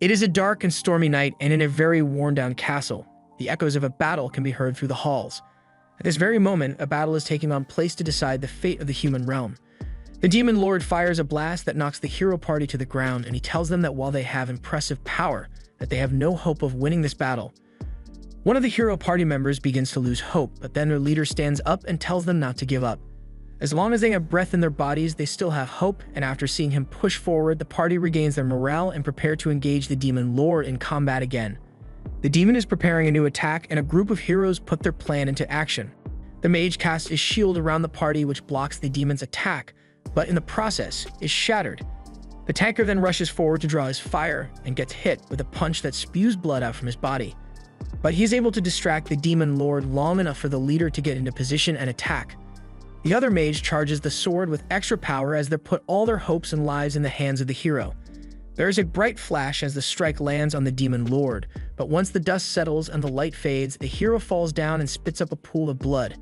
It is a dark and stormy night, and in a very worn-down castle, the echoes of a battle can be heard through the halls. At this very moment, a battle is taking on place to decide the fate of the human realm. The Demon Lord fires a blast that knocks the hero party to the ground, and he tells them that while they have impressive power, that they have no hope of winning this battle. One of the hero party members begins to lose hope, but then their leader stands up and tells them not to give up. As long as they have breath in their bodies, they still have hope, and after seeing him push forward, the party regains their morale and prepare to engage the Demon Lord in combat again. The demon is preparing a new attack, and a group of heroes put their plan into action. The mage casts his shield around the party, which blocks the demon's attack, but in the process is shattered. The tanker then rushes forward to draw his fire and gets hit with a punch that spews blood out from his body. But he is able to distract the Demon Lord long enough for the leader to get into position and attack. The other mage charges the sword with extra power as they put all their hopes and lives in the hands of the hero. There is a bright flash as the strike lands on the Demon Lord, but once the dust settles and the light fades, the hero falls down and spits up a pool of blood.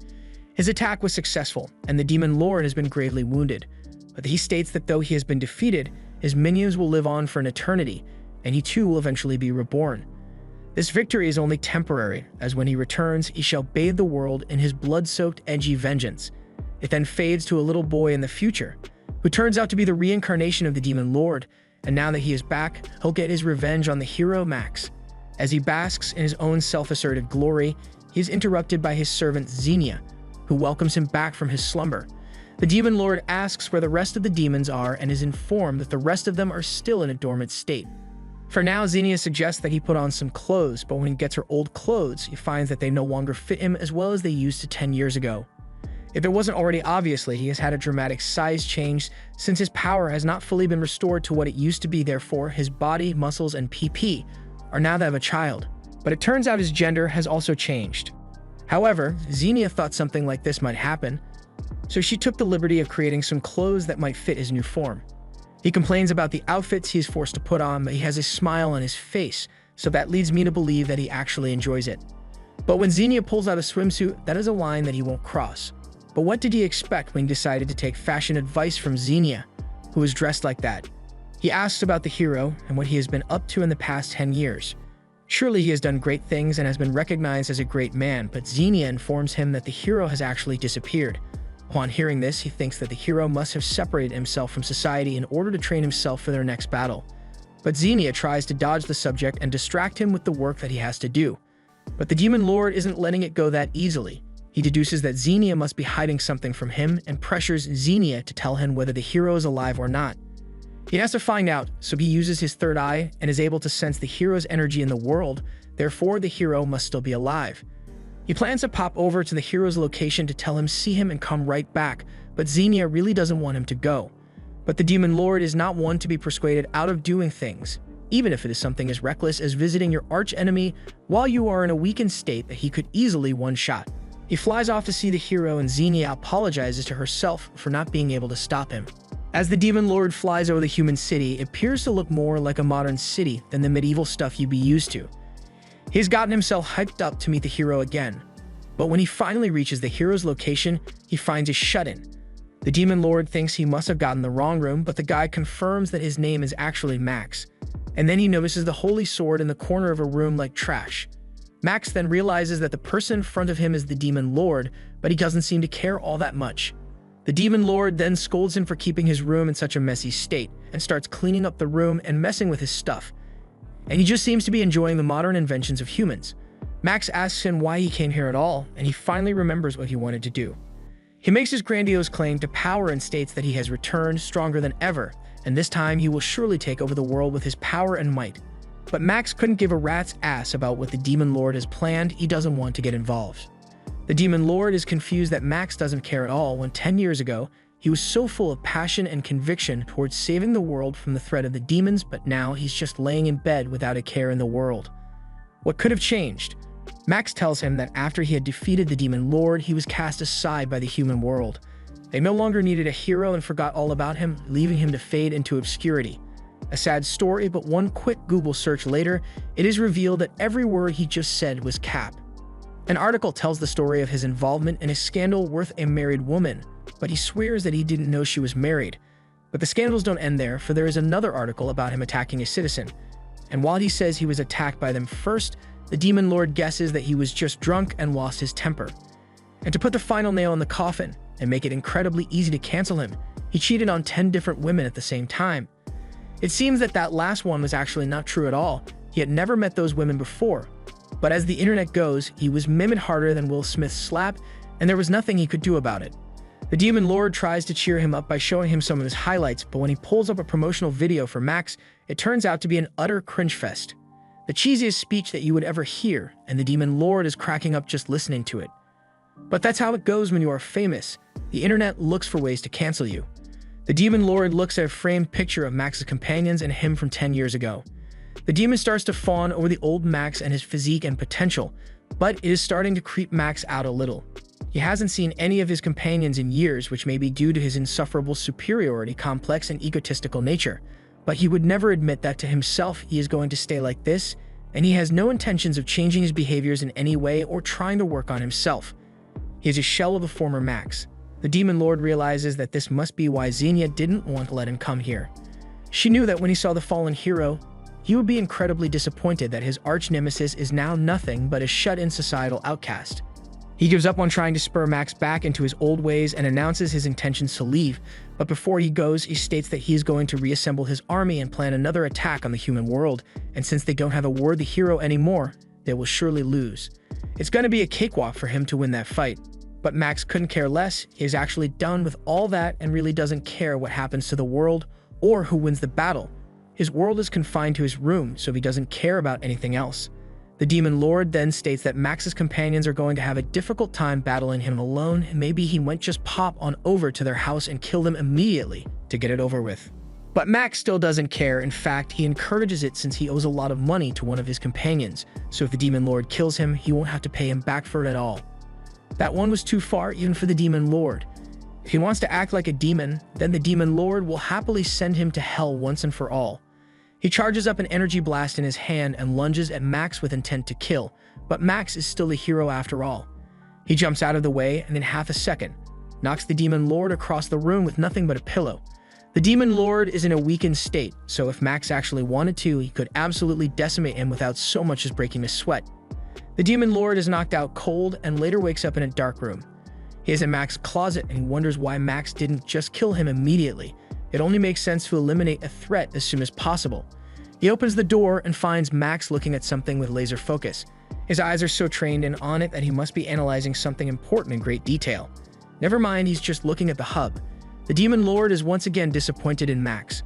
His attack was successful, and the Demon Lord has been gravely wounded, but he states that though he has been defeated, his minions will live on for an eternity, and he too will eventually be reborn. This victory is only temporary, as when he returns, he shall bathe the world in his blood-soaked, edgy vengeance. It then fades to a little boy in the future, who turns out to be the reincarnation of the Demon Lord, and now that he is back, he'll get his revenge on the hero Max. As he basks in his own self-asserted glory, he is interrupted by his servant Xenia, who welcomes him back from his slumber. The Demon Lord asks where the rest of the demons are and is informed that the rest of them are still in a dormant state. For now, Xenia suggests that he put on some clothes, but when he gets her old clothes, he finds that they no longer fit him as well as they used to 10 years ago. If it wasn't already obviously, he has had a dramatic size change since his power has not fully been restored to what it used to be. Therefore, his body, muscles, and PP are now that of a child. But it turns out his gender has also changed. However, Xenia thought something like this might happen, so she took the liberty of creating some clothes that might fit his new form. He complains about the outfits he is forced to put on, but he has a smile on his face, so that leads me to believe that he actually enjoys it. But when Xenia pulls out a swimsuit, that is a line that he won't cross. But what did he expect when he decided to take fashion advice from Xenia, who was dressed like that? He asks about the hero and what he has been up to in the past 10 years. Surely he has done great things and has been recognized as a great man, but Xenia informs him that the hero has actually disappeared. Upon hearing this, he thinks that the hero must have separated himself from society in order to train himself for their next battle. But Xenia tries to dodge the subject and distract him with the work that he has to do. But the Demon Lord isn't letting it go that easily. He deduces that Xenia must be hiding something from him and pressures Xenia to tell him whether the hero is alive or not. He has to find out, so he uses his third eye and is able to sense the hero's energy in the world, therefore the hero must still be alive. He plans to pop over to the hero's location to tell him see him and come right back, but Xenia really doesn't want him to go. But the Demon Lord is not one to be persuaded out of doing things, even if it is something as reckless as visiting your arch-enemy while you are in a weakened state that he could easily one-shot. He flies off to see the hero, and Xenia apologizes to herself for not being able to stop him. As the Demon Lord flies over the human city, it appears to look more like a modern city than the medieval stuff you'd be used to. He's gotten himself hyped up to meet the hero again, but when he finally reaches the hero's location, he finds it shut in. The Demon Lord thinks he must have gotten the wrong room, but the guy confirms that his name is actually Max, and then he notices the holy sword in the corner of a room like trash. Max then realizes that the person in front of him is the Demon Lord, but he doesn't seem to care all that much. The Demon Lord then scolds him for keeping his room in such a messy state and starts cleaning up the room and messing with his stuff. And he just seems to be enjoying the modern inventions of humans. Max asks him why he came here at all, and he finally remembers what he wanted to do. He makes his grandiose claim to power and states that he has returned stronger than ever, and this time he will surely take over the world with his power and might. But Max couldn't give a rat's ass about what the Demon Lord has planned. He doesn't want to get involved. The Demon Lord is confused that Max doesn't care at all when 10 years ago, he was so full of passion and conviction towards saving the world from the threat of the demons, but now he's just laying in bed without a care in the world. What could have changed? Max tells him that after he had defeated the Demon Lord, he was cast aside by the human world. They no longer needed a hero and forgot all about him, leaving him to fade into obscurity. A sad story, but one quick Google search later, it is revealed that every word he just said was cap. An article tells the story of his involvement in a scandal worth a married woman, but he swears that he didn't know she was married. But the scandals don't end there, for there is another article about him attacking a citizen. and while he says he was attacked by them first, the demon lord guesses that he was just drunk and lost his temper. And to put the final nail in the coffin and make it incredibly easy to cancel him, he cheated on 10 different women at the same time. It seems that that last one was actually not true at all. He had never met those women before. But as the internet goes, he was mimicked harder than Will Smith's slap, and there was nothing he could do about it. The demon lord tries to cheer him up by showing him some of his highlights, but when he pulls up a promotional video for Max, it turns out to be an utter cringe fest. The cheesiest speech that you would ever hear, and the demon lord is cracking up just listening to it. But that's how it goes when you are famous. The internet looks for ways to cancel you. The demon lord looks at a framed picture of Max's companions and him from 10 years ago. The demon starts to fawn over the old Max and his physique and potential, but it is starting to creep Max out a little. He hasn't seen any of his companions in years, which may be due to his insufferable superiority complex and egotistical nature, but he would never admit that to himself. He is going to stay like this, and he has no intentions of changing his behaviors in any way or trying to work on himself. He is a shell of the former Max. The demon lord realizes that this must be why Xenia didn't want to let him come here. She knew that when he saw the fallen hero, he would be incredibly disappointed that his arch-nemesis is now nothing but a shut-in societal outcast. He gives up on trying to spur Max back into his old ways and announces his intentions to leave, but before he goes, he states that he is going to reassemble his army and plan another attack on the human world, and since they don't have a worthy hero anymore, they will surely lose. It's going to be a cakewalk for him to win that fight. But Max couldn't care less. He is actually done with all that and really doesn't care what happens to the world or who wins the battle. His world is confined to his room, so he doesn't care about anything else. The demon lord then states that Max's companions are going to have a difficult time battling him alone, and maybe he might just pop on over to their house and kill them immediately to get it over with. But Max still doesn't care. In fact, he encourages it since he owes a lot of money to one of his companions, so if the demon lord kills him, he won't have to pay him back for it at all. That one was too far even for the demon lord. If he wants to act like a demon, then the demon lord will happily send him to hell once and for all. He charges up an energy blast in his hand and lunges at Max with intent to kill, but Max is still a hero after all. He jumps out of the way and in half a second, knocks the demon lord across the room with nothing but a pillow. The demon lord is in a weakened state, so if Max actually wanted to, he could absolutely decimate him without so much as breaking a sweat. The demon lord is knocked out cold and later wakes up in a dark room. He is in Max's closet and he wonders why Max didn't just kill him immediately. It only makes sense to eliminate a threat as soon as possible. He opens the door and finds Max looking at something with laser focus. His eyes are so trained in on it that he must be analyzing something important in great detail. Never mind, he's just looking at the hub. The demon lord is once again disappointed in Max.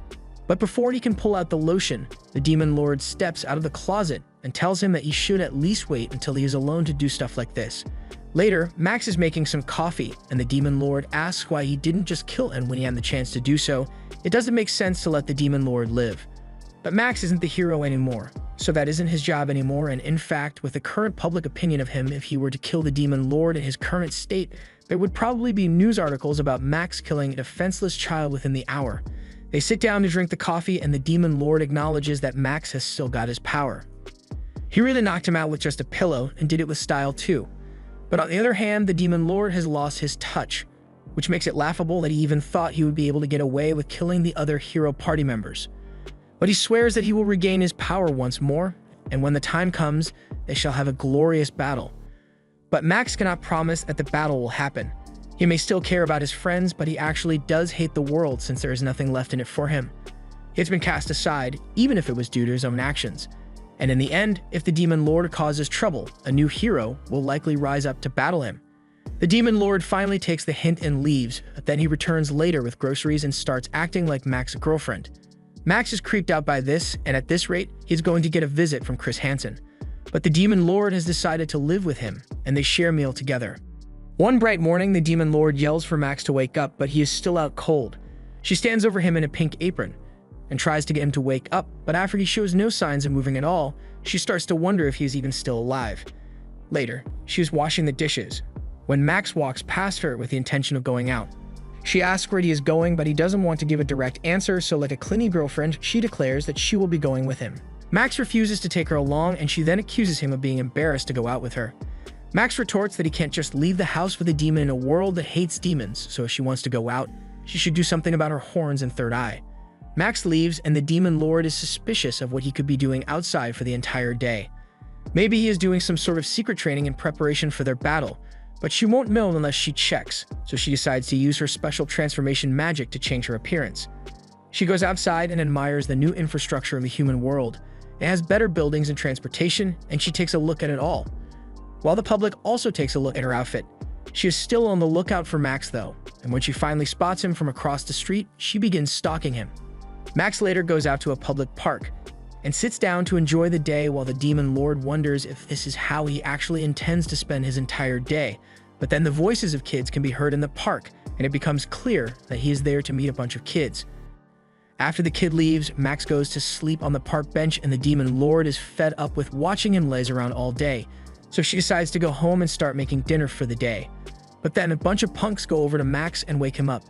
But before he can pull out the lotion, the demon lord steps out of the closet and tells him that he should at least wait until he is alone to do stuff like this. Later, Max is making some coffee, and the demon lord asks why he didn't just kill him when he had the chance to do so. It doesn't make sense to let the demon lord live. But Max isn't the hero anymore, so that isn't his job anymore, and in fact, with the current public opinion of him, if he were to kill the demon lord in his current state, there would probably be news articles about Max killing a defenseless child within the hour. They sit down to drink the coffee, and the demon lord acknowledges that Max has still got his power. He really knocked him out with just a pillow, and did it with style too. But on the other hand, the demon lord has lost his touch, which makes it laughable that he even thought he would be able to get away with killing the other hero party members. But he swears that he will regain his power once more, and when the time comes, they shall have a glorious battle. But Max cannot promise that the battle will happen. He may still care about his friends, but he actually does hate the world since there is nothing left in it for him. It's been cast aside, even if it was due to his own actions. And in the end, if the demon lord causes trouble, a new hero will likely rise up to battle him. The demon lord finally takes the hint and leaves, but then he returns later with groceries and starts acting like Max's girlfriend. Max is creeped out by this, and at this rate, he's going to get a visit from Chris Hansen. But the demon lord has decided to live with him, and they share a meal together. One bright morning, the demon lord yells for Max to wake up, but he is still out cold. She stands over him in a pink apron and tries to get him to wake up, but after he shows no signs of moving at all, she starts to wonder if he is even still alive. Later, she is washing the dishes when Max walks past her with the intention of going out. She asks where he is going, but he doesn't want to give a direct answer, so like a clingy girlfriend, she declares that she will be going with him. Max refuses to take her along, and she then accuses him of being embarrassed to go out with her. Max retorts that he can't just leave the house with a demon in a world that hates demons, so if she wants to go out, she should do something about her horns and third eye. Max leaves, and the Demon Lord is suspicious of what he could be doing outside for the entire day. Maybe he is doing some sort of secret training in preparation for their battle, but she won't know unless she checks, so she decides to use her special transformation magic to change her appearance. She goes outside and admires the new infrastructure of the human world. It has better buildings and transportation, and she takes a look at it all. While the public also takes a look at her outfit. She is still on the lookout for Max though, and when she finally spots him from across the street, she begins stalking him. Max later goes out to a public park and sits down to enjoy the day while the Demon Lord wonders if this is how he actually intends to spend his entire day. But then the voices of kids can be heard in the park, and it becomes clear that he is there to meet a bunch of kids. After the kid leaves, Max goes to sleep on the park bench, and the Demon Lord is fed up with watching him laze around all day, so she decides to go home and start making dinner for the day. But then a bunch of punks go over to Max and wake him up.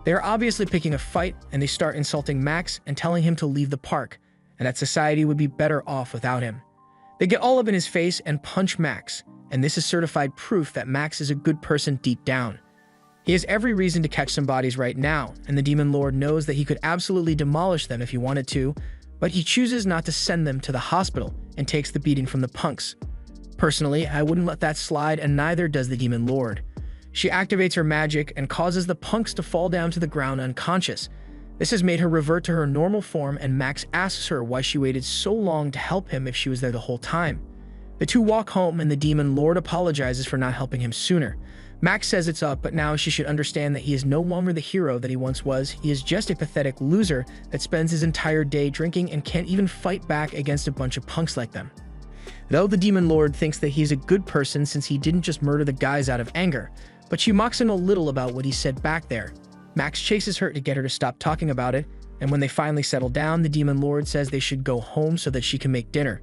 They are obviously picking a fight, and they start insulting Max and telling him to leave the park, and that society would be better off without him. They get all up in his face and punch Max, and this is certified proof that Max is a good person deep down. He has every reason to catch some bodies right now, and the Demon Lord knows that he could absolutely demolish them if he wanted to, but he chooses not to send them to the hospital and takes the beating from the punks. Personally, I wouldn't let that slide, and neither does the Demon Lord. She activates her magic and causes the punks to fall down to the ground unconscious. This has made her revert to her normal form, and Max asks her why she waited so long to help him if she was there the whole time. The two walk home, and the Demon Lord apologizes for not helping him sooner. Max says it's up, but now she should understand that he is no longer the hero that he once was. He is just a pathetic loser that spends his entire day drinking and can't even fight back against a bunch of punks like them. Though the Demon Lord thinks that he's a good person since he didn't just murder the guys out of anger, but she mocks him a little about what he said back there. Max chases her to get her to stop talking about it, and when they finally settle down, the Demon Lord says they should go home so that she can make dinner.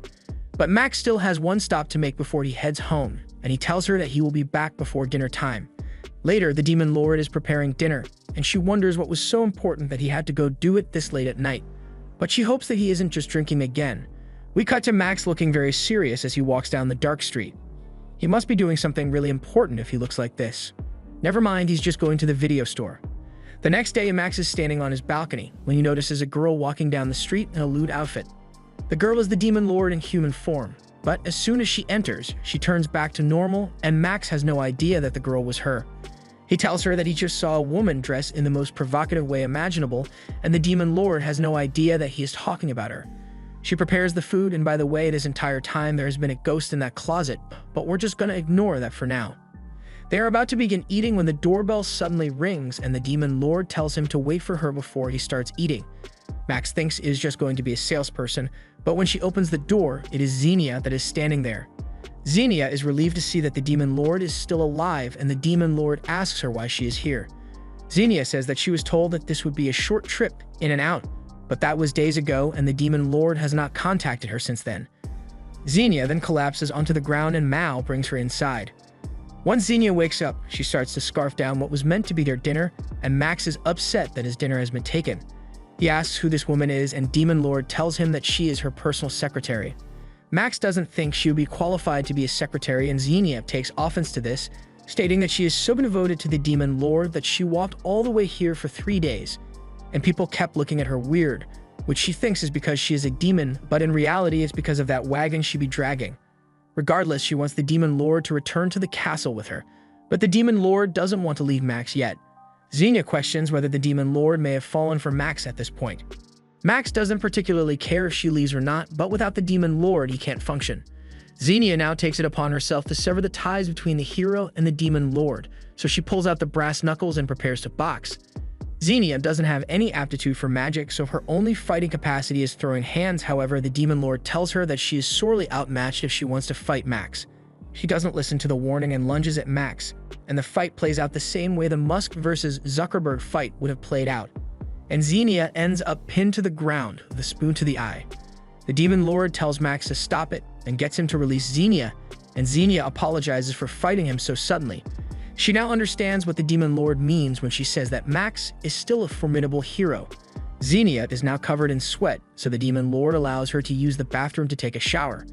But Max still has one stop to make before he heads home, and he tells her that he will be back before dinner time. Later, the Demon Lord is preparing dinner, and she wonders what was so important that he had to go do it this late at night. But she hopes that he isn't just drinking again. We cut to Max looking very serious as he walks down the dark street. He must be doing something really important if he looks like this. Never mind, he's just going to the video store. The next day, Max is standing on his balcony when he notices a girl walking down the street in a lewd outfit. The girl is the Demon Lord in human form, but as soon as she enters, she turns back to normal, and Max has no idea that the girl was her. He tells her that he just saw a woman dressed in the most provocative way imaginable, and the Demon Lord has no idea that he is talking about her. She prepares the food, and by the way, this entire time there has been a ghost in that closet, but we're just gonna ignore that for now. They are about to begin eating when the doorbell suddenly rings, and the Demon Lord tells him to wait for her before he starts eating. Max thinks it is just going to be a salesperson, but when she opens the door, it is Xenia that is standing there. Xenia is relieved to see that the Demon Lord is still alive, and the Demon Lord asks her why she is here. Xenia says that she was told that this would be a short trip in and out, but that was days ago, and the Demon Lord has not contacted her since then. Xenia then collapses onto the ground, and Mao brings her inside. Once Xenia wakes up, she starts to scarf down what was meant to be their dinner, and Max is upset that his dinner has been taken. He asks who this woman is, and Demon Lord tells him that she is her personal secretary. Max doesn't think she would be qualified to be a secretary, and Xenia takes offense to this, stating that she is so devoted to the Demon Lord that she walked all the way here for 3 days, and people kept looking at her weird, which she thinks is because she is a demon, but in reality it's because of that wagon she be dragging. Regardless, she wants the Demon Lord to return to the castle with her, but the Demon Lord doesn't want to leave Max yet. Xenia questions whether the Demon Lord may have fallen for Max at this point. Max doesn't particularly care if she leaves or not, but without the Demon Lord, he can't function. Xenia now takes it upon herself to sever the ties between the hero and the Demon Lord, so she pulls out the brass knuckles and prepares to box. Xenia doesn't have any aptitude for magic, so her only fighting capacity is throwing hands. However, the Demon Lord tells her that she is sorely outmatched if she wants to fight Max. She doesn't listen to the warning and lunges at Max, and the fight plays out the same way the Musk versus Zuckerberg fight would have played out. And Xenia ends up pinned to the ground with a spoon to the eye. The Demon Lord tells Max to stop it and gets him to release Xenia, and Xenia apologizes for fighting him so suddenly. She now understands what the Demon Lord means when she says that Max is still a formidable hero. Xenia is now covered in sweat, so the Demon Lord allows her to use the bathroom to take a shower.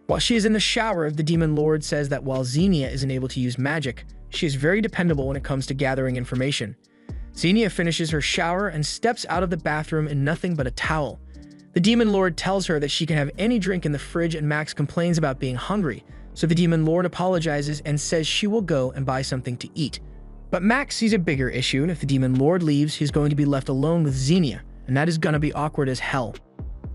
While she is in the shower, the Demon Lord says that while Xenia isn't able to use magic, she is very dependable when it comes to gathering information. Xenia finishes her shower and steps out of the bathroom in nothing but a towel. The Demon Lord tells her that she can have any drink in the fridge, and Max complains about being hungry, so the Demon Lord apologizes and says she will go and buy something to eat. But Max sees a bigger issue, and if the Demon Lord leaves, he's going to be left alone with Xenia, and that is gonna be awkward as hell.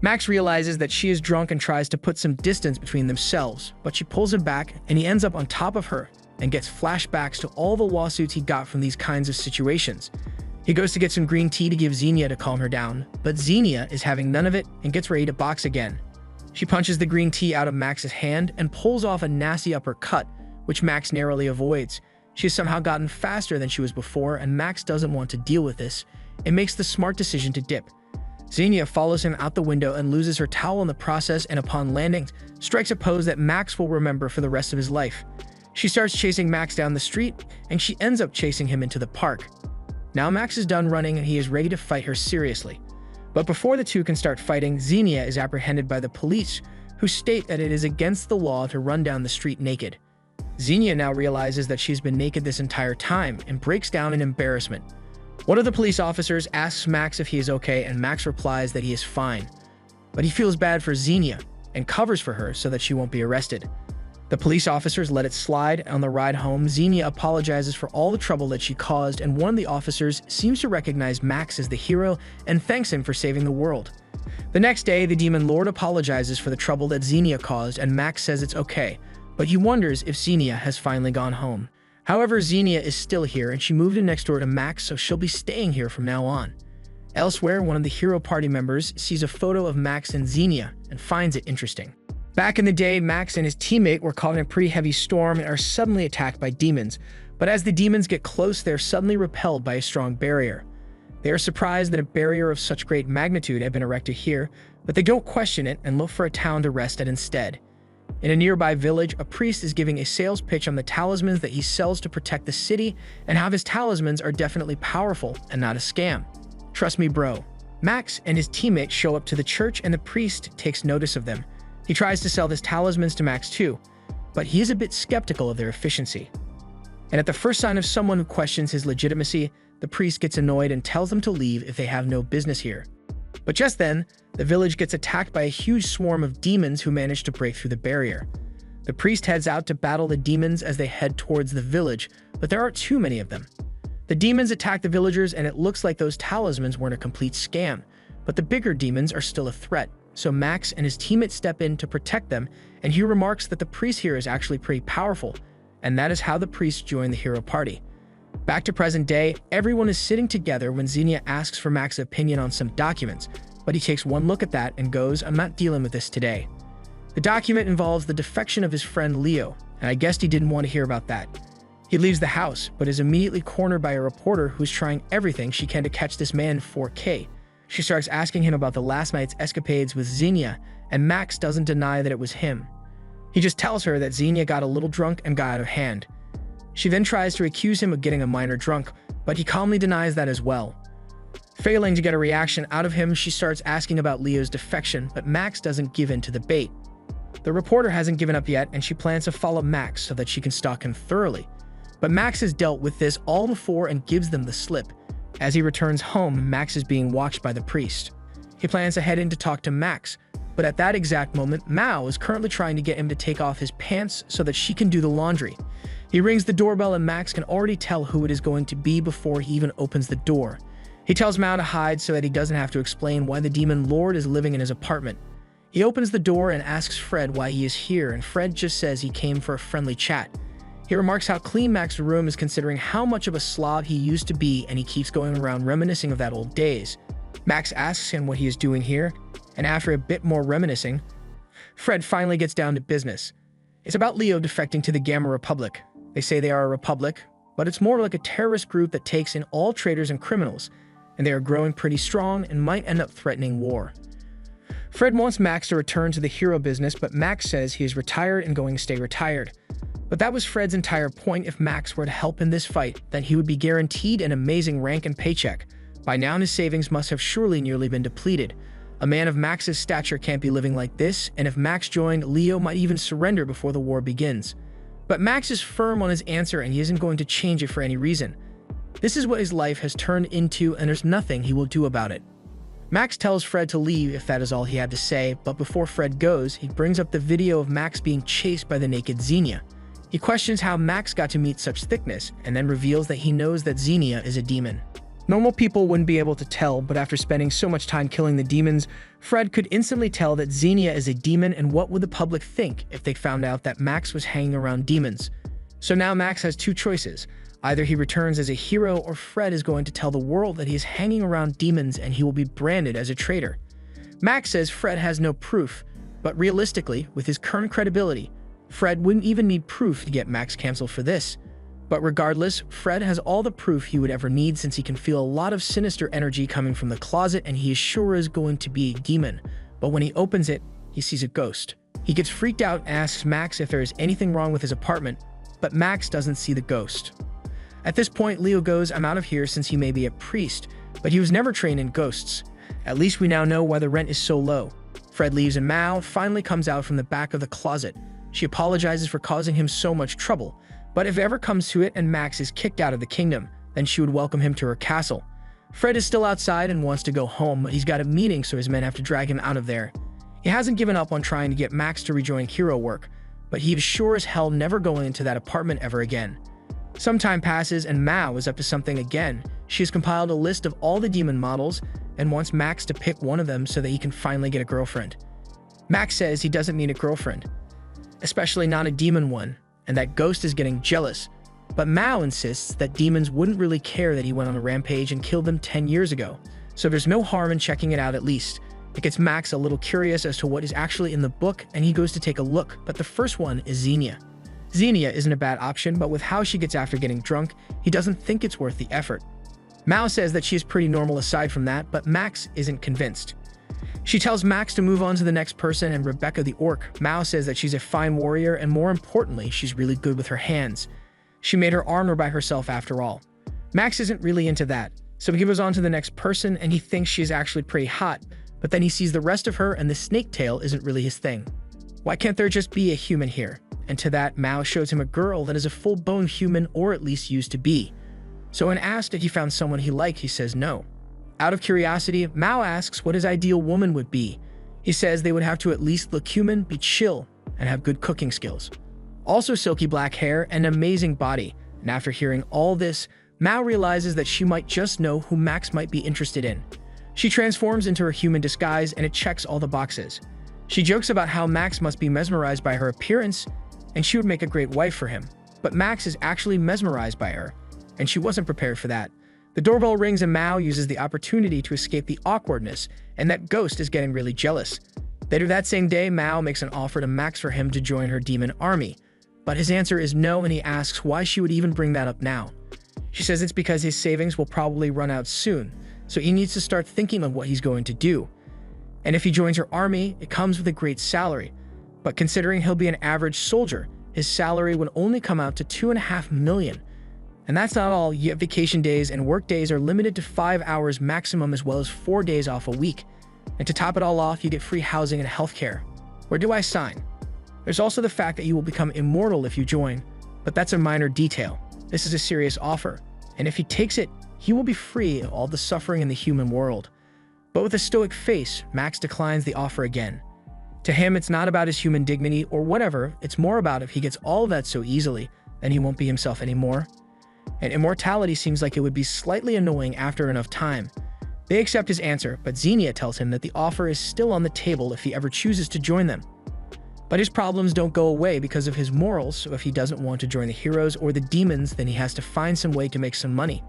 Max realizes that she is drunk and tries to put some distance between themselves, but she pulls him back and he ends up on top of her and gets flashbacks to all the lawsuits he got from these kinds of situations. He goes to get some green tea to give Xenia to calm her down, but Xenia is having none of it and gets ready to box again. She punches the green tea out of Max's hand and pulls off a nasty uppercut, which Max narrowly avoids. She has somehow gotten faster than she was before, and Max doesn't want to deal with this and makes the smart decision to dip. Xenia follows him out the window and loses her towel in the process, and upon landing, strikes a pose that Max will remember for the rest of his life. She starts chasing Max down the street, and she ends up chasing him into the park. Now Max is done running and he is ready to fight her seriously. But before the two can start fighting, Xenia is apprehended by the police, who state that it is against the law to run down the street naked. Xenia now realizes that she's been naked this entire time and breaks down in embarrassment. One of the police officers asks Max if he is okay, and Max replies that he is fine. But he feels bad for Xenia and covers for her so that she won't be arrested. The police officers let it slide. On the ride home, Xenia apologizes for all the trouble that she caused, and one of the officers seems to recognize Max as the hero and thanks him for saving the world. The next day, the Demon Lord apologizes for the trouble that Xenia caused, and Max says it's okay, but he wonders if Xenia has finally gone home. However, Xenia is still here, and she moved in next door to Max, so she'll be staying here from now on. Elsewhere, one of the hero party members sees a photo of Max and Xenia and finds it interesting. Back in the day, Max and his teammate were caught in a pretty heavy storm and are suddenly attacked by demons. But as the demons get close, they are suddenly repelled by a strong barrier. They are surprised that a barrier of such great magnitude had been erected here, but they don't question it and look for a town to rest at instead. In a nearby village, a priest is giving a sales pitch on the talismans that he sells to protect the city and how his talismans are definitely powerful and not a scam. Trust me, bro. Max and his teammate show up to the church, and the priest takes notice of them. He tries to sell his talismans to Max too, but he is a bit skeptical of their efficiency. And at the first sign of someone who questions his legitimacy, the priest gets annoyed and tells them to leave if they have no business here. But just then, the village gets attacked by a huge swarm of demons who manage to break through the barrier. The priest heads out to battle the demons as they head towards the village, but there are too many of them. The demons attack the villagers, and it looks like those talismans weren't a complete scam, but the bigger demons are still a threat. So Max and his teammates step in to protect them, and he remarks that the priest here is actually pretty powerful, and that is how the priest joined the hero party. Back to present day, everyone is sitting together when Xenia asks for Max's opinion on some documents, but he takes one look at that and goes, "I'm not dealing with this today." The document involves the defection of his friend Leo, and I guessed he didn't want to hear about that. He leaves the house, but is immediately cornered by a reporter who's trying everything she can to catch this man in 4K. She starts asking him about the last night's escapades with Xenia, and Max doesn't deny that it was him. He just tells her that Xenia got a little drunk and got out of hand. She then tries to accuse him of getting a minor drunk, but he calmly denies that as well. Failing to get a reaction out of him, she starts asking about Leo's defection, but Max doesn't give in to the bait. The reporter hasn't given up yet, and she plans to follow Max so that she can stalk him thoroughly. But Max has dealt with this all before and gives them the slip. As he returns home, Max is being watched by the priest. He plans to head in to talk to Max, but at that exact moment, Mao is currently trying to get him to take off his pants so that she can do the laundry. He rings the doorbell, and Max can already tell who it is going to be before he even opens the door. He tells Mao to hide so that he doesn't have to explain why the Demon Lord is living in his apartment. He opens the door and asks Fred why he is here, and Fred just says he came for a friendly chat. He remarks how clean Max's room is considering how much of a slob he used to be, and he keeps going around reminiscing of that old days. Max asks him what he is doing here, and after a bit more reminiscing, Fred finally gets down to business. It's about Leo defecting to the Gamma Republic. They say they are a republic, but it's more like a terrorist group that takes in all traitors and criminals, and they are growing pretty strong and might end up threatening war. Fred wants Max to return to the hero business, but Max says he is retired and going to stay retired. But that was Fred's entire point. If Max were to help in this fight, then he would be guaranteed an amazing rank and paycheck. By now, his savings must have surely nearly been depleted. A man of Max's stature can't be living like this, and if Max joined, Leo might even surrender before the war begins. But Max is firm on his answer, and he isn't going to change it for any reason. This is what his life has turned into, and there's nothing he will do about it. Max tells Fred to leave if that is all he had to say, but before Fred goes, he brings up the video of Max being chased by the naked Xenia. He questions how Max got to meet such thickness, and then reveals that he knows that Xenia is a demon. Normal people wouldn't be able to tell, but after spending so much time killing the demons, Fred could instantly tell that Xenia is a demon, and what would the public think if they found out that Max was hanging around demons? So now Max has two choices. Either he returns as a hero, or Fred is going to tell the world that he is hanging around demons and he will be branded as a traitor. Max says Fred has no proof, but realistically, with his current credibility, Fred wouldn't even need proof to get Max canceled for this. But regardless, Fred has all the proof he would ever need, since he can feel a lot of sinister energy coming from the closet, and he is sure is going to be a demon. But when he opens it, he sees a ghost. He gets freaked out and asks Max if there is anything wrong with his apartment, but Max doesn't see the ghost. At this point, Leo goes, "I'm out of here," since he may be a priest, but he was never trained in ghosts. At least we now know why the rent is so low. Fred leaves, and Mao finally comes out from the back of the closet. She apologizes for causing him so much trouble, but if it ever comes to it and Max is kicked out of the kingdom, then she would welcome him to her castle. Fred is still outside and wants to go home, but he's got a meeting, so his men have to drag him out of there. He hasn't given up on trying to get Max to rejoin hero work, but he is sure as hell never going into that apartment ever again. Some time passes, and Mao is up to something again. She has compiled a list of all the demon models and wants Max to pick one of them so that he can finally get a girlfriend. Max says he doesn't need a girlfriend, especially not a demon one, and that Ghost is getting jealous. But Mao insists that demons wouldn't really care that he went on a rampage and killed them 10 years ago, so there's no harm in checking it out at least. It gets Max a little curious as to what is actually in the book, and he goes to take a look, but the first one is Xenia. Xenia isn't a bad option, but with how she gets after getting drunk, he doesn't think it's worth the effort. Mao says that she is pretty normal aside from that, but Max isn't convinced. She tells Max to move on to the next person, and Rebecca the Orc. Mao says that she's a fine warrior, and more importantly, she's really good with her hands. She made her armor by herself after all. Max isn't really into that, so he goes on to the next person, and he thinks she's actually pretty hot, but then he sees the rest of her, and the snake tail isn't really his thing. Why can't there just be a human here? And to that, Mao shows him a girl that is a full-blown human, or at least used to be. So when asked if he found someone he liked, he says no. Out of curiosity, Mao asks what his ideal woman would be. He says they would have to at least look human, be chill, and have good cooking skills. Also silky black hair and an amazing body. And after hearing all this, Mao realizes that she might just know who Max might be interested in. She transforms into her human disguise, and it checks all the boxes. She jokes about how Max must be mesmerized by her appearance, and she would make a great wife for him. But Max is actually mesmerized by her, and she wasn't prepared for that. The doorbell rings, and Mao uses the opportunity to escape the awkwardness, and that Ghost is getting really jealous. Later that same day, Mao makes an offer to Max for him to join her demon army, but his answer is no, and he asks why she would even bring that up now. She says it's because his savings will probably run out soon, so he needs to start thinking of what he's going to do. And if he joins her army, it comes with a great salary. But considering he'll be an average soldier, his salary would only come out to $2.5 million. And that's not all. Yet vacation days and work days are limited to 5 hours maximum, as well as 4 days off a week. And to top it all off, you get free housing and healthcare. Where do I sign? There's also the fact that you will become immortal if you join, but that's a minor detail. This is a serious offer, and if he takes it, he will be free of all the suffering in the human world. But with a stoic face, Max declines the offer again. To him, it's not about his human dignity or whatever, it's more about if he gets all of that so easily, then he won't be himself anymore. And immortality seems like it would be slightly annoying after enough time. They accept his answer, but Xenia tells him that the offer is still on the table if he ever chooses to join them. But his problems don't go away because of his morals, so if he doesn't want to join the heroes or the demons, then he has to find some way to make some money.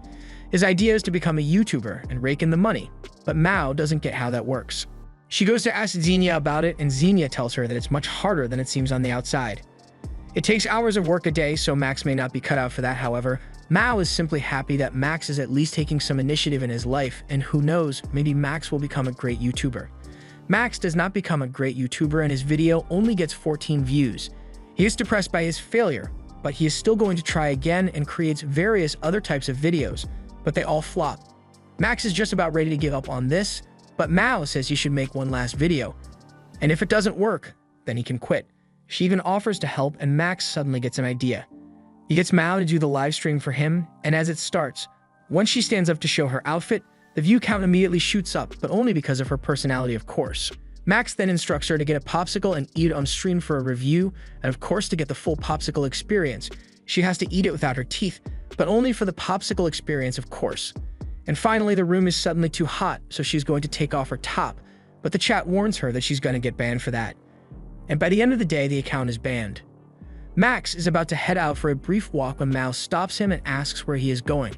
His idea is to become a YouTuber and rake in the money, but Mao doesn't get how that works. She goes to ask Xenia about it, and Xenia tells her that it's much harder than it seems on the outside. It takes hours of work a day, so Max may not be cut out for that. However, Mao is simply happy that Max is at least taking some initiative in his life, and who knows, maybe Max will become a great YouTuber. Max does not become a great YouTuber, and his video only gets 14 views. He is depressed by his failure, but he is still going to try again and creates various other types of videos, but they all flop. Max is just about ready to give up on this, but Mao says he should make one last video, and if it doesn't work, then he can quit. She even offers to help, and Max suddenly gets an idea. He gets Mao to do the live stream for him, and as it starts, Once she stands up to show her outfit, the view count immediately shoots up, but only because of her personality, of course. Max then instructs her to get a popsicle and eat it on stream for a review, and of course to get the full popsicle experience, she has to eat it without her teeth, but only for the popsicle experience, of course. And finally, the room is suddenly too hot, so she's going to take off her top, but the chat warns her that she's going to get banned for that. And by the end of the day, the account is banned. Max is about to head out for a brief walk when Mao stops him and asks where he is going.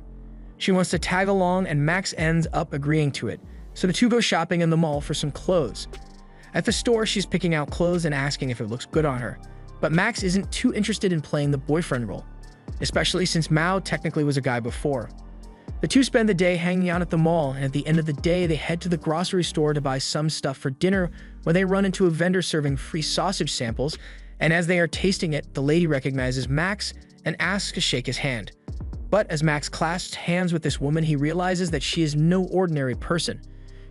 She wants to tag along, and Max ends up agreeing to it, so the two go shopping in the mall for some clothes. At the store, she's picking out clothes and asking if it looks good on her, but Max isn't too interested in playing the boyfriend role, especially since Mao technically was a guy before. The two spend the day hanging out at the mall, and at the end of the day, they head to the grocery store to buy some stuff for dinner when they run into a vendor serving free sausage samples, and as they are tasting it, the lady recognizes Max and asks to shake his hand. But as Max clasps hands with this woman, he realizes that she is no ordinary person.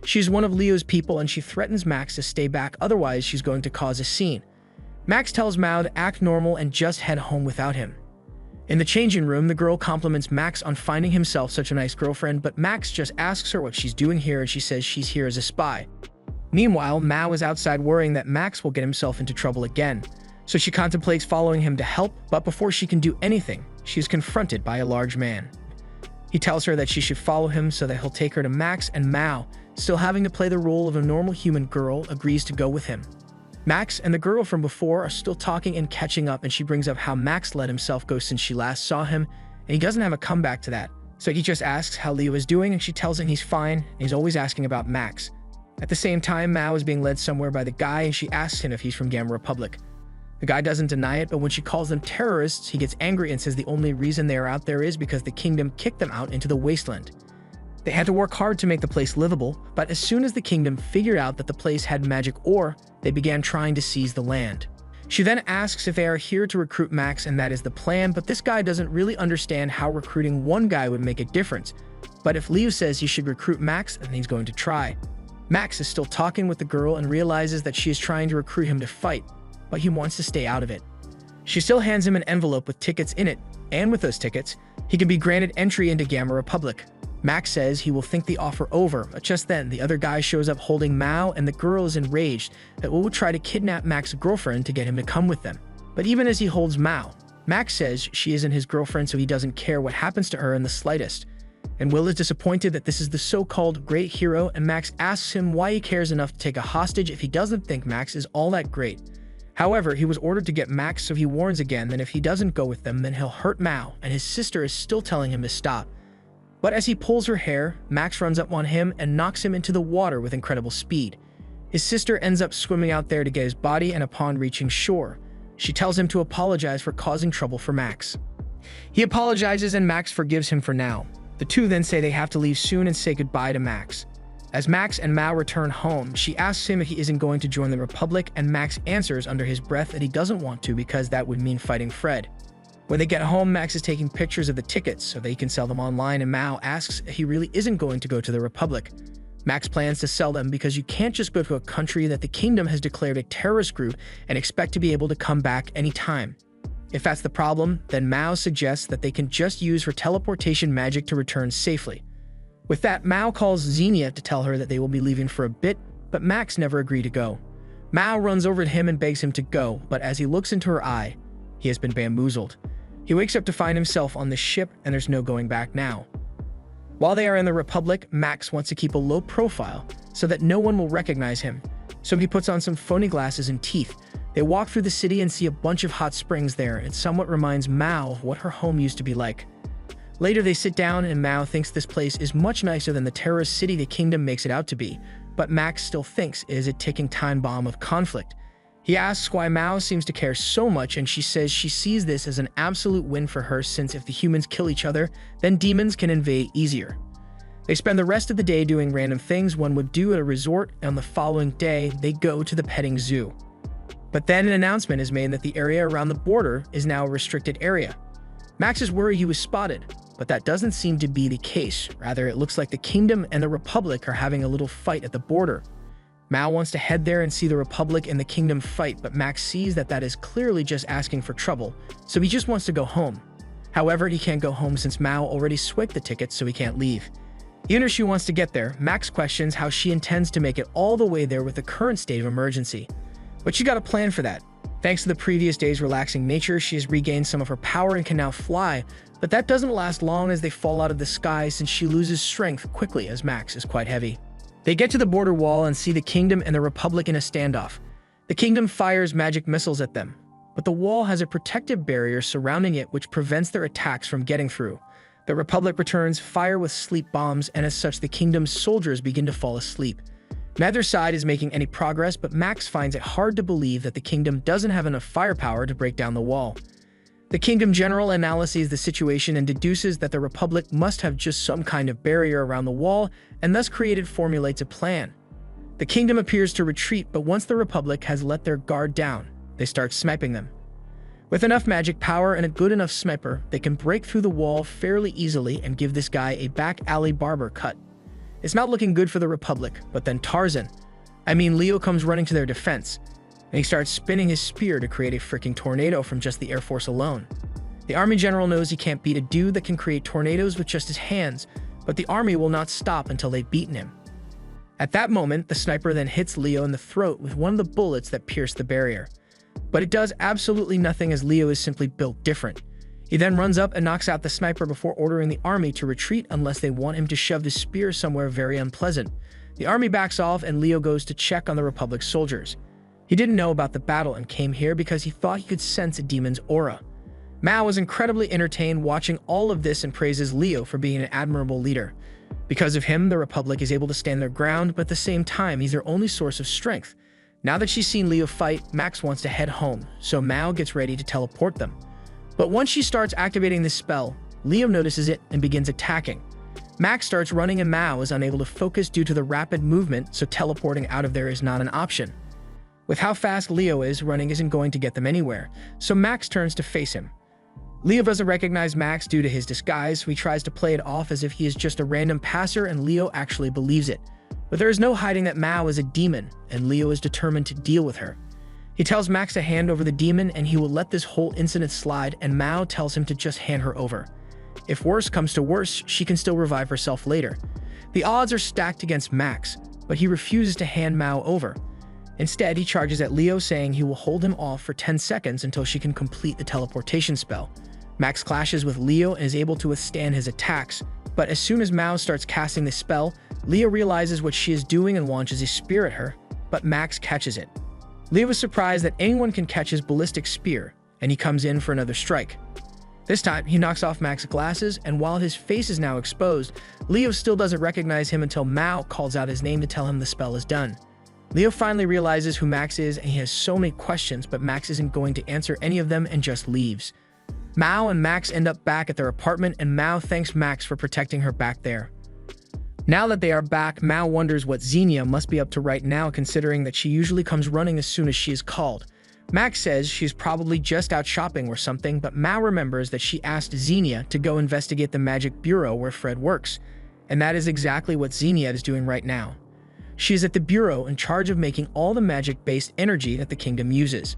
She's one of Leo's people, and she threatens Max to stay back, otherwise she's going to cause a scene. Max tells Mao to act normal and just head home without him. In the changing room, the girl compliments Max on finding himself such a nice girlfriend, but Max just asks her what she's doing here, and she says she's here as a spy. Meanwhile, Mao is outside worrying that Max will get himself into trouble again, so she contemplates following him to help, but before she can do anything, she is confronted by a large man. He tells her that she should follow him so that he'll take her to Max, and Mao, still having to play the role of a normal human girl, agrees to go with him. Max and the girl from before are still talking and catching up, and she brings up how Max let himself go since she last saw him, and he doesn't have a comeback to that. So he just asks how Leo is doing, and she tells him he's fine, and he's always asking about Max. At the same time, Mao is being led somewhere by the guy, and she asks him if he's from Gamma Republic. The guy doesn't deny it, but when she calls them terrorists, he gets angry and says the only reason they are out there is because the kingdom kicked them out into the wasteland. They had to work hard to make the place livable, but as soon as the kingdom figured out that the place had magic ore, they began trying to seize the land. She then asks if they are here to recruit Max, and that is the plan, but this guy doesn't really understand how recruiting one guy would make a difference. But if Leo says he should recruit Max, then he's going to try. Max is still talking with the girl and realizes that she is trying to recruit him to fight, but he wants to stay out of it. She still hands him an envelope with tickets in it, and with those tickets, he can be granted entry into Gamma Republic. Max says he will think the offer over, but just then, the other guy shows up holding Mao, and the girl is enraged that Will try to kidnap Max's girlfriend to get him to come with them. But even as he holds Mao, Max says she isn't his girlfriend, so he doesn't care what happens to her in the slightest. And Will is disappointed that this is the so-called great hero, and Max asks him why he cares enough to take a hostage if he doesn't think Max is all that great. However, he was ordered to get Max, so he warns again that if he doesn't go with them, then he'll hurt Mao, and his sister is still telling him to stop. But as he pulls her hair, Max runs up on him and knocks him into the water with incredible speed. His sister ends up swimming out there to get his body, and upon reaching shore, she tells him to apologize for causing trouble for Max. He apologizes, and Max forgives him for now. The two then say they have to leave soon and say goodbye to Max. As Max and Mao return home, she asks him if he isn't going to join the Republic, and Max answers under his breath that he doesn't want to because that would mean fighting Fred. When they get home, Max is taking pictures of the tickets so they can sell them online, and Mao asks if he really isn't going to go to the Republic. Max plans to sell them because you can't just go to a country that the kingdom has declared a terrorist group and expect to be able to come back anytime. If that's the problem, then Mao suggests that they can just use her teleportation magic to return safely. With that, Mao calls Xenia to tell her that they will be leaving for a bit, but Max never agreed to go. Mao runs over to him and begs him to go, but as he looks into her eye, he has been bamboozled. He wakes up to find himself on the ship, and there's no going back now. While they are in the Republic, Max wants to keep a low profile so that no one will recognize him, so he puts on some phony glasses and teeth. They walk through the city and see a bunch of hot springs there. It somewhat reminds Mao of what her home used to be like. Later, they sit down, and Mao thinks this place is much nicer than the terrorist city the kingdom makes it out to be, but Max still thinks it is a ticking time bomb of conflict. He asks why Mao seems to care so much, and she says she sees this as an absolute win for her, since if the humans kill each other, then demons can invade easier. They spend the rest of the day doing random things one would do at a resort, and on the following day, they go to the petting zoo. But then an announcement is made that the area around the border is now a restricted area. Max is worried he was spotted, but that doesn't seem to be the case. Rather, it looks like the kingdom and the Republic are having a little fight at the border. Mao wants to head there and see the Republic and the kingdom fight, but Max sees that that is clearly just asking for trouble, so he just wants to go home. However, he can't go home since Mao already swigged the tickets, so he can't leave. Even if she wants to get there, Max questions how she intends to make it all the way there with the current state of emergency. But she got a plan for that. Thanks to the previous day's relaxing nature, she has regained some of her power and can now fly, but that doesn't last long as they fall out of the sky since she loses strength quickly as Max is quite heavy. They get to the border wall and see the kingdom and the Republic in a standoff. The kingdom fires magic missiles at them, but the wall has a protective barrier surrounding it which prevents their attacks from getting through. The Republic returns fire with sleep bombs, and as such the kingdom's soldiers begin to fall asleep. Neither side is making any progress, but Max finds it hard to believe that the kingdom doesn't have enough firepower to break down the wall. The kingdom general analyzes the situation and deduces that the Republic must have just some kind of barrier around the wall, and thus formulates a plan. The kingdom appears to retreat, but once the Republic has let their guard down, they start sniping them. With enough magic power and a good enough sniper, they can break through the wall fairly easily and give this guy a back alley barber cut. It's not looking good for the Republic, but then Leo comes running to their defense, and he starts spinning his spear to create a freaking tornado from just the Air Force alone. The Army General knows he can't beat a dude that can create tornadoes with just his hands, but the Army will not stop until they've beaten him. At that moment, the sniper then hits Leo in the throat with one of the bullets that pierced the barrier. But it does absolutely nothing as Leo is simply built different. He then runs up and knocks out the sniper before ordering the army to retreat unless they want him to shove the spear somewhere very unpleasant. The army backs off and Leo goes to check on the Republic soldiers. He didn't know about the battle and came here because he thought he could sense a demon's aura. Mao was incredibly entertained watching all of this and praises Leo for being an admirable leader. Because of him, the Republic is able to stand their ground, but at the same time, he's their only source of strength. Now that she's seen Leo fight, Max wants to head home, so Mao gets ready to teleport them. But once she starts activating this spell, Leo notices it and begins attacking. Max starts running and Mao is unable to focus due to the rapid movement, so teleporting out of there is not an option. With how fast Leo is, running isn't going to get them anywhere, so Max turns to face him. Leo doesn't recognize Max due to his disguise, so he tries to play it off as if he is just a random passer, and Leo actually believes it. But there is no hiding that Mao is a demon, and Leo is determined to deal with her. He tells Max to hand over the demon and he will let this whole incident slide, and Mao tells him to just hand her over. If worse comes to worse, she can still revive herself later. The odds are stacked against Max, but he refuses to hand Mao over. Instead, he charges at Leo, saying he will hold him off for 10 seconds until she can complete the teleportation spell. Max clashes with Leo and is able to withstand his attacks, but as soon as Mao starts casting the spell, Leo realizes what she is doing and launches a spear at her, but Max catches it. Leo is surprised that anyone can catch his ballistic spear, and he comes in for another strike. This time, he knocks off Max's glasses, and while his face is now exposed, Leo still doesn't recognize him until Mao calls out his name to tell him the spell is done. Leo finally realizes who Max is, and he has so many questions, but Max isn't going to answer any of them and just leaves. Mao and Max end up back at their apartment, and Mao thanks Max for protecting her back there. Now that they are back, Mao wonders what Xenia must be up to right now, considering that she usually comes running as soon as she is called. Max says she's probably just out shopping or something, but Mao remembers that she asked Xenia to go investigate the magic bureau where Fred works, and that is exactly what Xenia is doing right now. She is at the bureau in charge of making all the magic-based energy that the kingdom uses.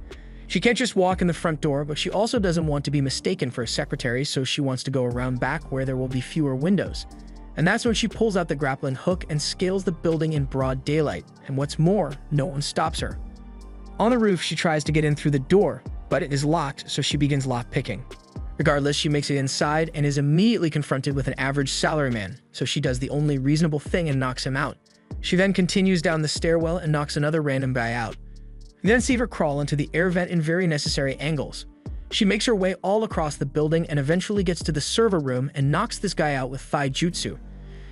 She can't just walk in the front door, but she also doesn't want to be mistaken for a secretary, so she wants to go around back where there will be fewer windows. And that's when she pulls out the grappling hook and scales the building in broad daylight, and what's more, no one stops her. On the roof, she tries to get in through the door, but it is locked, so she begins lockpicking. Regardless, she makes it inside and is immediately confronted with an average salaryman, so she does the only reasonable thing and knocks him out. She then continues down the stairwell and knocks another random guy out. We then see her crawl into the air vent in very necessary angles. She makes her way all across the building and eventually gets to the server room and knocks this guy out with Thai Jutsu.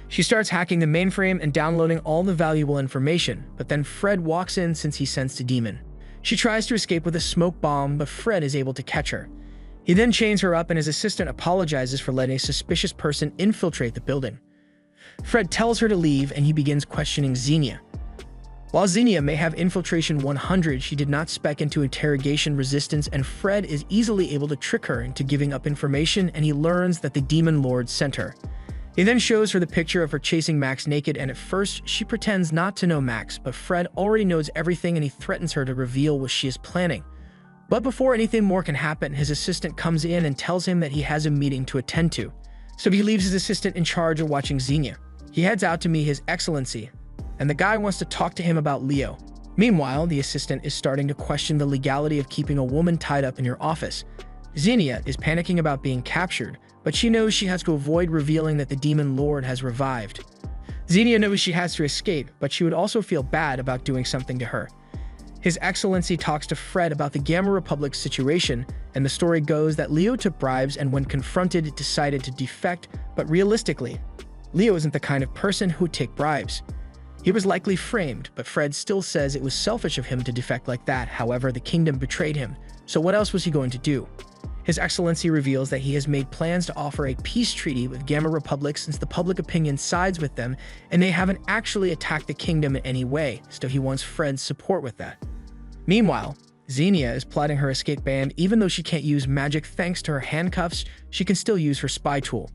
She starts hacking the mainframe and downloading all the valuable information, but then Fred walks in since he sensed a demon. She tries to escape with a smoke bomb, but Fred is able to catch her. He then chains her up and his assistant apologizes for letting a suspicious person infiltrate the building. Fred tells her to leave and he begins questioning Xenia. While Xenia may have infiltration 100, she did not spec into interrogation resistance, and Fred is easily able to trick her into giving up information, and he learns that the Demon Lord sent her. He then shows her the picture of her chasing Max naked, and at first she pretends not to know Max, but Fred already knows everything and he threatens her to reveal what she is planning. But before anything more can happen, his assistant comes in and tells him that he has a meeting to attend to. So he leaves his assistant in charge of watching Xenia. He heads out to meet His Excellency, and the guy wants to talk to him about Leo. Meanwhile, the assistant is starting to question the legality of keeping a woman tied up in your office. Xenia is panicking about being captured, but she knows she has to avoid revealing that the Demon Lord has revived. Xenia knows she has to escape, but she would also feel bad about doing something to her. His Excellency talks to Fred about the Gamma Republic's situation, and the story goes that Leo took bribes and when confronted decided to defect, but realistically, Leo isn't the kind of person who would take bribes. He was likely framed, but Fred still says it was selfish of him to defect like that. However, the kingdom betrayed him, so what else was he going to do? His Excellency reveals that he has made plans to offer a peace treaty with Gamma Republic since the public opinion sides with them, and they haven't actually attacked the kingdom in any way, so he wants Fred's support with that. Meanwhile, Xenia is plotting her escape ban. Even though she can't use magic thanks to her handcuffs, she can still use her spy tool,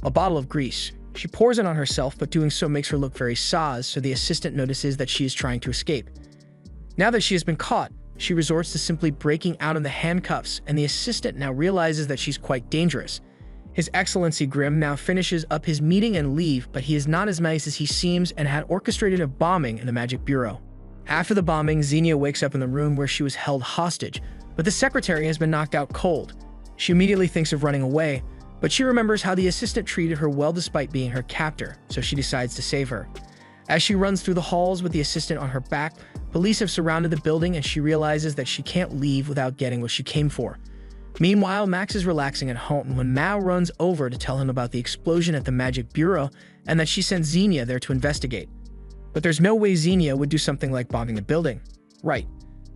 a bottle of grease. She pours it on herself, but doing so makes her look very saz, so the assistant notices that she is trying to escape. Now that she has been caught, she resorts to simply breaking out of the handcuffs, and the assistant now realizes that she's quite dangerous. His Excellency Grimm now finishes up his meeting and leave, but he is not as nice as he seems and had orchestrated a bombing in the Magic Bureau. After the bombing, Xenia wakes up in the room where she was held hostage, but the secretary has been knocked out cold. She immediately thinks of running away, but she remembers how the assistant treated her well despite being her captor, so she decides to save her. As she runs through the halls with the assistant on her back, police have surrounded the building and she realizes that she can't leave without getting what she came for. Meanwhile, Max is relaxing at home when Mao runs over to tell him about the explosion at the Magic Bureau and that she sent Xenia there to investigate. But there's no way Xenia would do something like bombing the building. Right.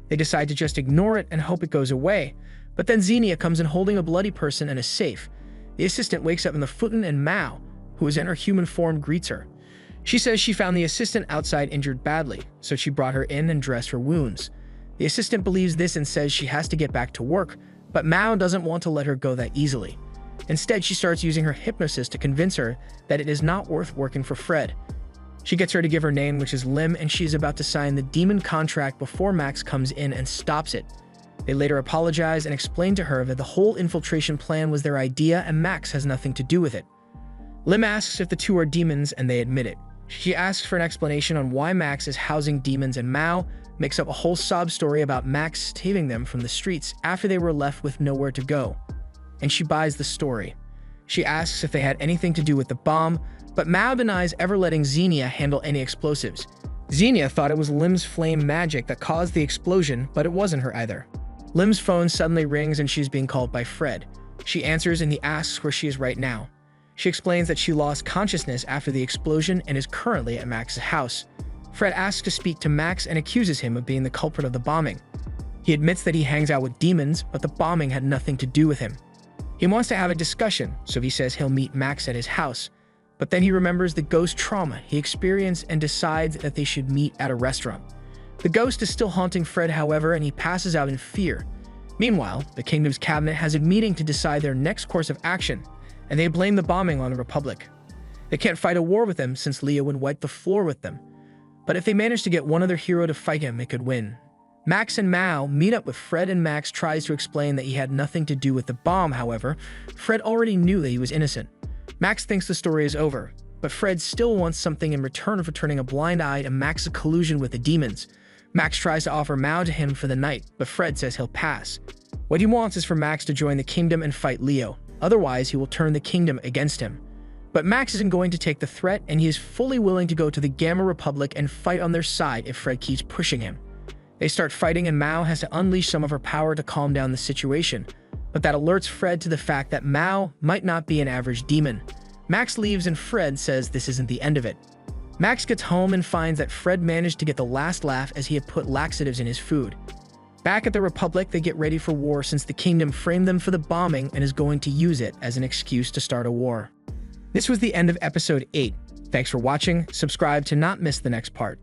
They decide to just ignore it and hope it goes away, but then Xenia comes in holding a bloody person and a safe. The assistant wakes up in the futon and Mao, who is in her human form, greets her. She says she found the assistant outside injured badly, so she brought her in and dressed her wounds. The assistant believes this and says she has to get back to work, but Mao doesn't want to let her go that easily. Instead, she starts using her hypnosis to convince her that it is not worth working for Fred. She gets her to give her name, which is Lim, and she is about to sign the demon contract before Max comes in and stops it. They later apologize and explain to her that the whole infiltration plan was their idea and Max has nothing to do with it. Lim asks if the two are demons and they admit it. She asks for an explanation on why Max is housing demons, and Mao makes up a whole sob story about Max saving them from the streets after they were left with nowhere to go. And she buys the story. She asks if they had anything to do with the bomb, but Mao denies ever letting Xenia handle any explosives. Xenia thought it was Lim's flame magic that caused the explosion, but it wasn't her either. Lim's phone suddenly rings and she's being called by Fred. She answers and he asks where she is right now. She explains that she lost consciousness after the explosion and is currently at Max's house. Fred asks to speak to Max and accuses him of being the culprit of the bombing. He admits that he hangs out with demons, but the bombing had nothing to do with him. He wants to have a discussion, so he says he'll meet Max at his house. But then he remembers the ghost trauma he experienced and decides that they should meet at a restaurant. The ghost is still haunting Fred, however, and he passes out in fear. Meanwhile, the kingdom's cabinet has a meeting to decide their next course of action, and they blame the bombing on the Republic. They can't fight a war with them since Leo would wipe the floor with them. But if they manage to get one other hero to fight him, they could win. Max and Mao meet up with Fred and Max tries to explain that he had nothing to do with the bomb. However, Fred already knew that he was innocent. Max thinks the story is over, but Fred still wants something in return for turning a blind eye to Max's collusion with the demons. Max tries to offer Mao to him for the night, but Fred says he'll pass. What he wants is for Max to join the kingdom and fight Leo, otherwise he will turn the kingdom against him. But Max isn't going to take the threat, and he is fully willing to go to the Gamma Republic and fight on their side if Fred keeps pushing him. They start fighting and Mao has to unleash some of her power to calm down the situation, but that alerts Fred to the fact that Mao might not be an average demon. Max leaves and Fred says this isn't the end of it. Max gets home and finds that Fred managed to get the last laugh as he had put laxatives in his food. Back at the Republic, they get ready for war since the kingdom framed them for the bombing and is going to use it as an excuse to start a war. This was the end of episode 8. Thanks for watching. Subscribe to not miss the next part.